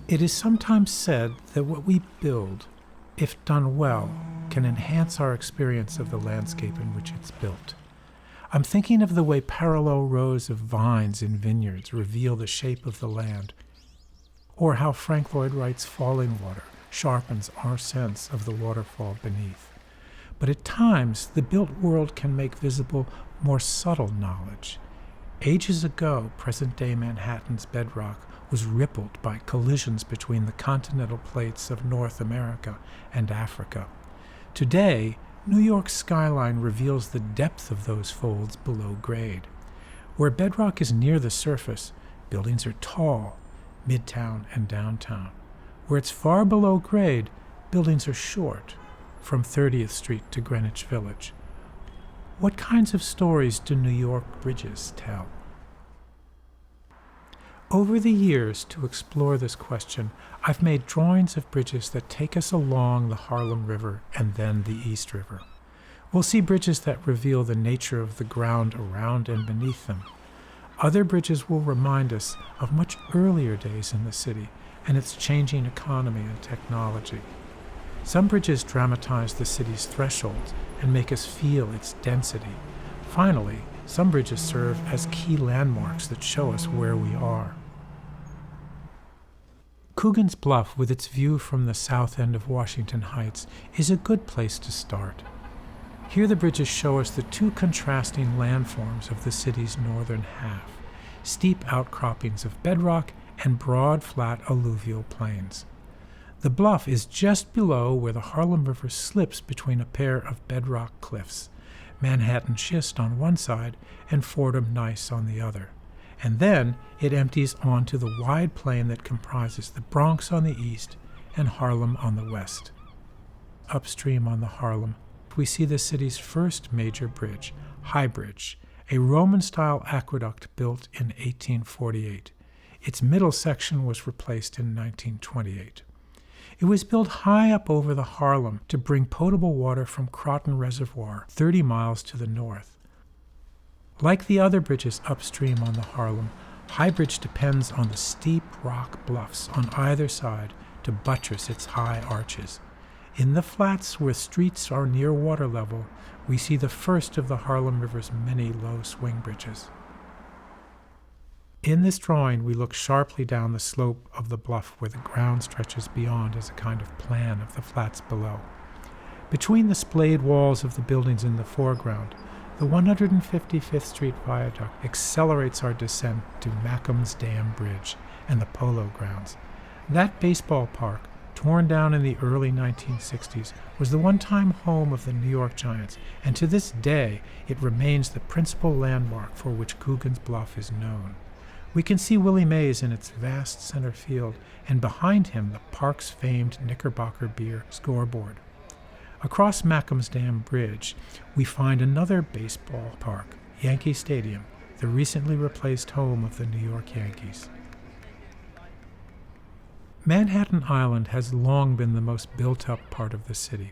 It is sometimes said that what we build, if done well, can enhance our experience of the landscape in which it's built. I'm thinking of the way parallel rows of vines in vineyards reveal the shape of the land, or how Frank Lloyd Wright's Falling Water sharpens our sense of the waterfall beneath. But at times, the built world can make visible more subtle knowledge. Ages ago, present-day Manhattan's bedrock was rippled by collisions between the continental plates of North America and Africa. Today, New York's skyline reveals the depth of those folds below grade. Where bedrock is near the surface, buildings are tall, midtown and downtown. Where it's far below grade, buildings are short, from 30th Street to Greenwich Village. What kinds of stories do New York bridges tell? Over the years, to explore this question, I've made drawings of bridges that take us along the Harlem River and then the East River. We'll see bridges that reveal the nature of the ground around and beneath them. Other bridges will remind us of much earlier days in the city and its changing economy and technology. Some bridges dramatize the city's thresholds and make us feel its density. Finally, some bridges serve as key landmarks that show us where we are. Coogan's Bluff, with its view from the south end of Washington Heights, is a good place to start. Here the bridges show us the two contrasting landforms of the city's northern half, steep outcroppings of bedrock and broad, flat alluvial plains. The bluff is just below where the Harlem River slips between a pair of bedrock cliffs, Manhattan schist on one side and Fordham gneiss on the other. And then it empties onto the wide plain that comprises the Bronx on the east and Harlem on the west. Upstream on the Harlem, we see the city's first major bridge, High Bridge, a Roman-style aqueduct built in 1848. Its middle section was replaced in 1928. It was built high up over the Harlem to bring potable water from Croton Reservoir 30 miles to the north. Like the other bridges upstream on the Harlem, High Bridge depends on the steep rock bluffs on either side to buttress its high arches. In the flats where streets are near water level, we see the first of the Harlem River's many low swing bridges. In this drawing, we look sharply down the slope of the bluff where the ground stretches beyond as a kind of plan of the flats below. Between the splayed walls of the buildings in the foreground, the 155th Street Viaduct accelerates our descent to Mackham's Dam Bridge and the Polo Grounds. That baseball park, torn down in the early 1960s, was the one-time home of the New York Giants, and to this day it remains the principal landmark for which Coogan's Bluff is known. We can see Willie Mays in its vast center field, and behind him the park's famed Knickerbocker beer scoreboard. Across Mackham's Dam Bridge, we find another baseball park, Yankee Stadium, the recently replaced home of the New York Yankees. Manhattan Island has long been the most built-up part of the city.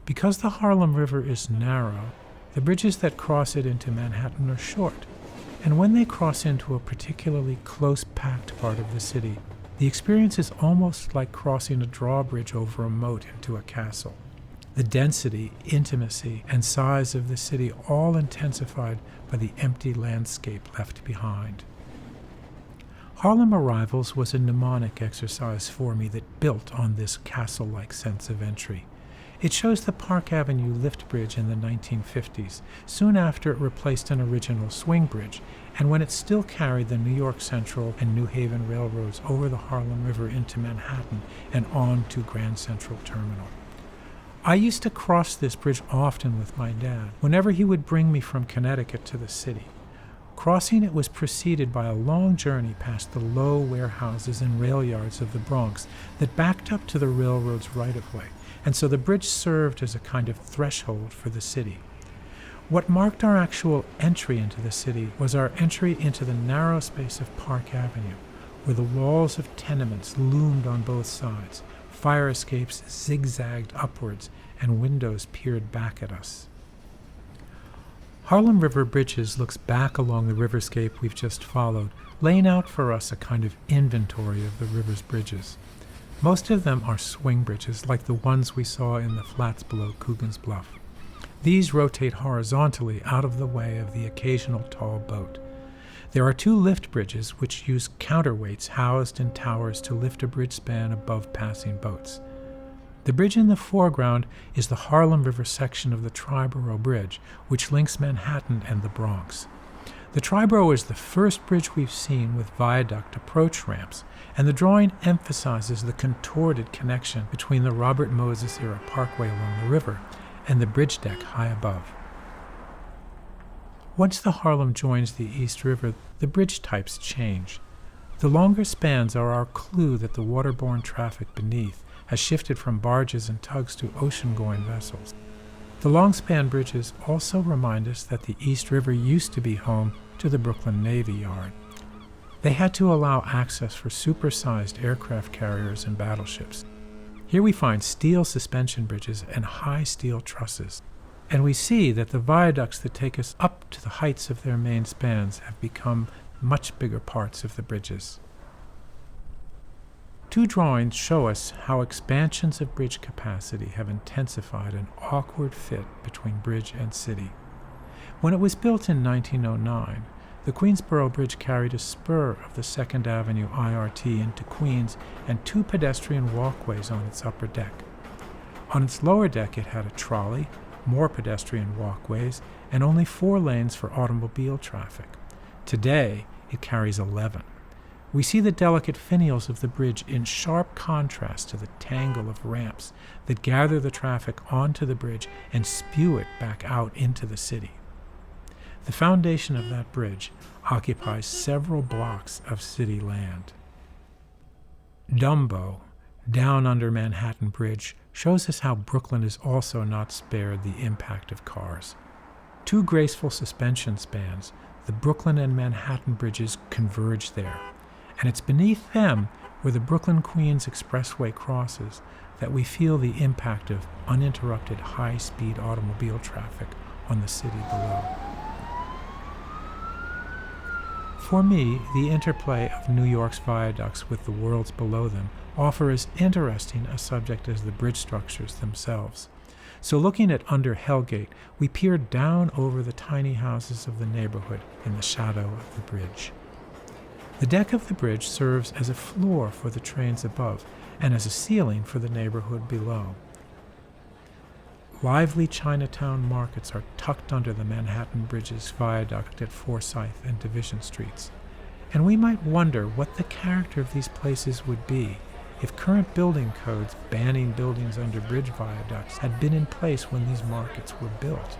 Because the Harlem River is narrow, the bridges that cross it into Manhattan are short, and when they cross into a particularly close-packed part of the city, the experience is almost like crossing a drawbridge over a moat into a castle. The density, intimacy, and size of the city all intensified by the empty landscape left behind. Harlem Arrivals was a mnemonic exercise for me that built on this castle-like sense of entry. It shows the Park Avenue lift bridge in the 1950s, soon after it replaced an original swing bridge, and when it still carried the New York Central and New Haven railroads over the Harlem River into Manhattan and on to Grand Central Terminal. I used to cross this bridge often with my dad, whenever he would bring me from Connecticut to the city. Crossing it was preceded by a long journey past the low warehouses and rail yards of the Bronx that backed up to the railroad's right-of-way, and so the bridge served as a kind of threshold for the city. What marked our actual entry into the city was our entry into the narrow space of Park Avenue, where the walls of tenements loomed on both sides, fire escapes zigzagged upwards, and windows peered back at us. Harlem River Bridges looks back along the riverscape we've just followed, laying out for us a kind of inventory of the river's bridges. Most of them are swing bridges, like the ones we saw in the flats below Coogan's Bluff. These rotate horizontally out of the way of the occasional tall boat. There are 2 lift bridges which use counterweights housed in towers to lift a bridge span above passing boats. The bridge in the foreground is the Harlem River section of the Triborough Bridge, which links Manhattan and the Bronx. The Triborough is the first bridge we've seen with viaduct approach ramps, and the drawing emphasizes the contorted connection between the Robert Moses-era parkway along the river and the bridge deck high above. Once the Harlem joins the East River, the bridge types change. The longer spans are our clue that the waterborne traffic beneath has shifted from barges and tugs to ocean-going vessels. The long-span bridges also remind us that the East River used to be home to the Brooklyn Navy Yard. They had to allow access for supersized aircraft carriers and battleships. Here we find steel suspension bridges and high steel trusses, and we see that the viaducts that take us up to the heights of their main spans have become much bigger parts of the bridges. 2 drawings show us how expansions of bridge capacity have intensified an awkward fit between bridge and city. When it was built in 1909, the Queensboro Bridge carried a spur of the 2nd Avenue IRT into Queens and 2 pedestrian walkways on its upper deck. On its lower deck it had a trolley, more pedestrian walkways, and only 4 lanes for automobile traffic. Today, it carries 11. We see the delicate finials of the bridge in sharp contrast to the tangle of ramps that gather the traffic onto the bridge and spew it back out into the city. The foundation of that bridge occupies several blocks of city land. Dumbo, down under Manhattan Bridge, shows us how Brooklyn is also not spared the impact of cars. 2 graceful suspension spans, the Brooklyn and Manhattan bridges, converge there, and it's beneath them, where the Brooklyn-Queens Expressway crosses, that we feel the impact of uninterrupted high-speed automobile traffic on the city below. For me, the interplay of New York's viaducts with the worlds below them offer as interesting a subject as the bridge structures themselves. So looking at Under Hellgate, we peer down over the tiny houses of the neighborhood in the shadow of the bridge. The deck of the bridge serves as a floor for the trains above and as a ceiling for the neighborhood below. Lively Chinatown markets are tucked under the Manhattan Bridge's viaduct at Forsyth and Division Streets, and we might wonder what the character of these places would be if current building codes banning buildings under bridge viaducts had been in place when these markets were built.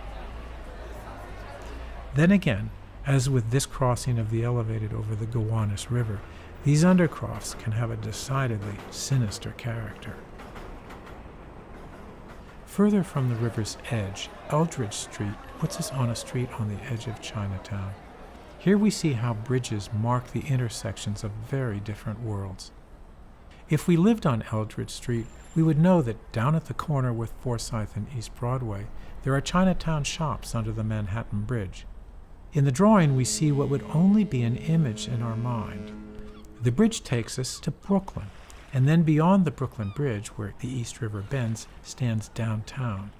Then again, as with this crossing of the elevated over the Gowanus River, these undercrofts can have a decidedly sinister character. Further from the river's edge, Eldridge Street puts us on a street on the edge of Chinatown. Here we see how bridges mark the intersections of very different worlds. If we lived on Eldridge Street, we would know that down at the corner with Forsyth and East Broadway, there are Chinatown shops under the Manhattan Bridge. In the drawing, we see what would only be an image in our mind. The bridge takes us to Brooklyn, and then beyond the Brooklyn Bridge, where the East River bends, stands downtown.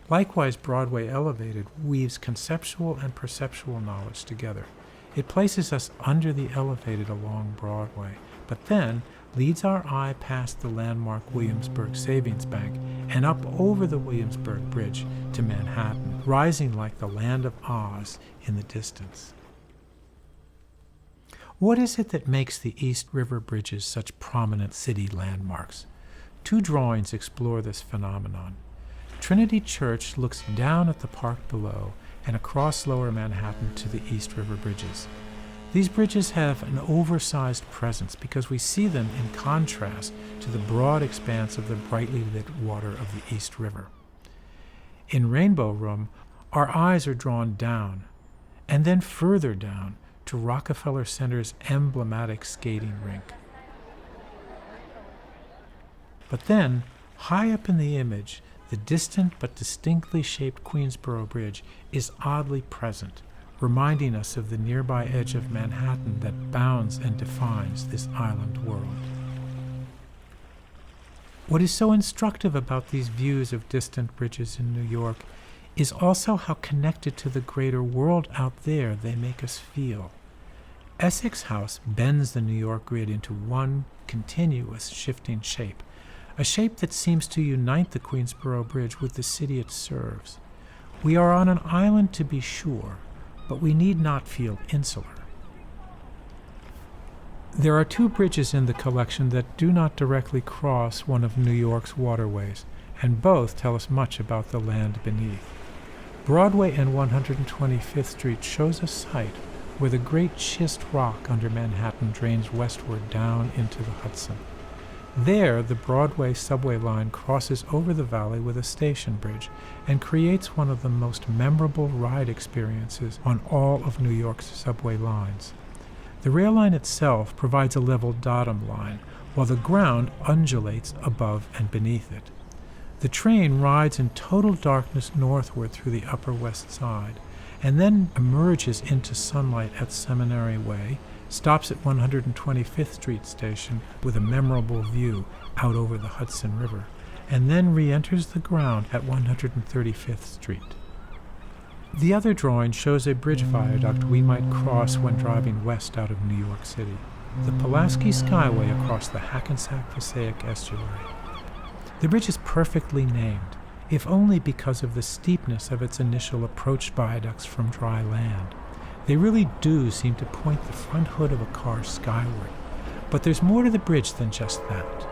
Likewise, Broadway Elevated weaves conceptual and perceptual knowledge together. It places us under the elevated along Broadway, but then leads our eye past the landmark Williamsburg Savings Bank and up over the Williamsburg Bridge to Manhattan, rising like the Land of Oz in the distance. What is it that makes the East River bridges such prominent city landmarks? 2 drawings explore this phenomenon. Trinity Church looks down at the park below and across lower Manhattan to the East River bridges. These bridges have an oversized presence because we see them in contrast to the broad expanse of the brightly lit water of the East River. In Rainbow Room, our eyes are drawn down, and then further down to Rockefeller Center's emblematic skating rink. But then, high up in the image, the distant but distinctly shaped Queensboro Bridge is oddly present, reminding us of the nearby edge of Manhattan that bounds and defines this island world. What is so instructive about these views of distant bridges in New York is also how connected to the greater world out there they make us feel. Essex House bends the New York grid into one continuous shifting shape, a shape that seems to unite the Queensboro Bridge with the city it serves. We are on an island to be sure, but we need not feel insular. There are two bridges in the collection that do not directly cross one of New York's waterways, and both tell us much about the land beneath. Broadway and 125th Street shows a site where the great schist rock under Manhattan drains westward down into the Hudson. There, the Broadway subway line crosses over the valley with a station bridge and creates one of the most memorable ride experiences on all of New York's subway lines. The rail line itself provides a level datum line, while the ground undulates above and beneath it. The train rides in total darkness northward through the Upper West Side, and then emerges into sunlight at Seminary Way, stops at 125th Street Station with a memorable view out over the Hudson River, and then re-enters the ground at 135th Street. The other drawing shows a bridge viaduct we might cross when driving west out of New York City, the Pulaski Skyway across the Hackensack-Passaic Estuary. The bridge is perfectly named, if only because of the steepness of its initial approach viaducts from dry land. They really do seem to point the front hood of a car skyward, but there's more to the bridge than just that.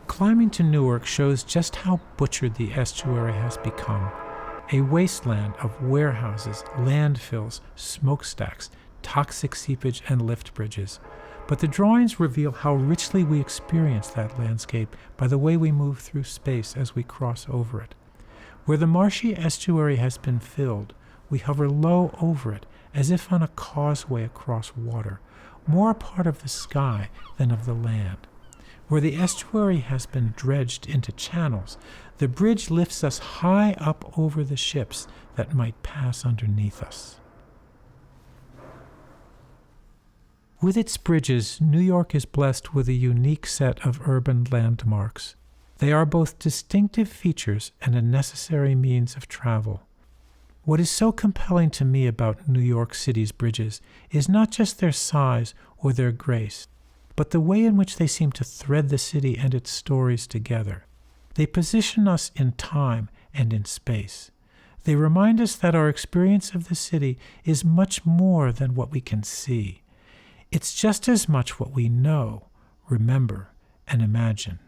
Climbing to Newark shows just how butchered the estuary has become, a wasteland of warehouses, landfills, smokestacks, toxic seepage, and lift bridges. But the drawings reveal how richly we experience that landscape by the way we move through space as we cross over it. Where the marshy estuary has been filled, we hover low over it, as if on a causeway across water, more a part of the sky than of the land. Where the estuary has been dredged into channels, the bridge lifts us high up over the ships that might pass underneath us. With its bridges, New York is blessed with a unique set of urban landmarks. They are both distinctive features and a necessary means of travel. What is so compelling to me about New York City's bridges is not just their size or their grace, but the way in which they seem to thread the city and its stories together. They position us in time and in space. They remind us that our experience of the city is much more than what we can see. It's just as much what we know, remember, and imagine.